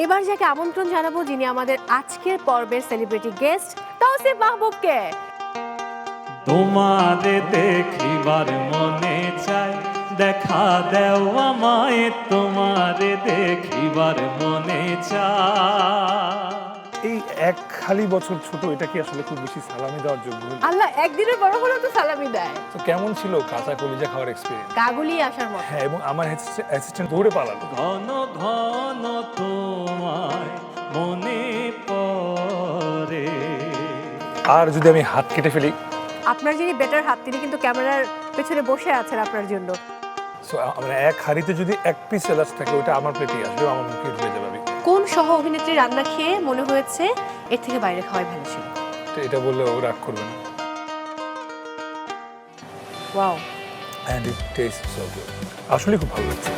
এবার যাকে আমন্ত্রণ জানাবো, যিনি আমাদের আজকের পর্বের সেলিব্রিটি গেস্ট, তৌসিফ মাহবুবকে। তোমারে দেখিবার মনে চায়, দেখা দেও আমায়, তোমারে দেখিবার মনে চায়। এই এক খালি বছর ছোট, এটা কি আসলে খুব বেশি সালামি দেওয়ার যোগ্য? আল্লাহ, একদিনের বড় হলেও তো সালামি দেয়। তো কেমন ছিল কাঁচা কলিজা খাওয়ার এক্সপিরিয়েন্স? গাগুলি আসার মতো। হ্যাঁ, এবং আমার অ্যাসিস্ট্যান্ট দৌড়ে পালালো। ঘন ঘন তোমায় মনে পড়ে। আর যদি আমি হাত কেটে ফেলি? আপনার যিনি বেটার হাত, তিনি কিন্তু ক্যামেরার পেছনে বসে আছেন আপনার জন্য। সো আমরা এক হাঁড়িতে যদি এক পিস এলাচ থাকে, ওটা আমার প্লেটে আসবে, আমার মুখে ঢুকে যাবে। কোন সহ অভিনেত্রী রান্না খেয়ে মনে হয়েছে এর থেকে বাইরে খাওয়াই ভালো ছিল? তো এটা বললে ও রাগ করবে না। Wow, and it test so good. আসলে খুব ভালো লাগছে।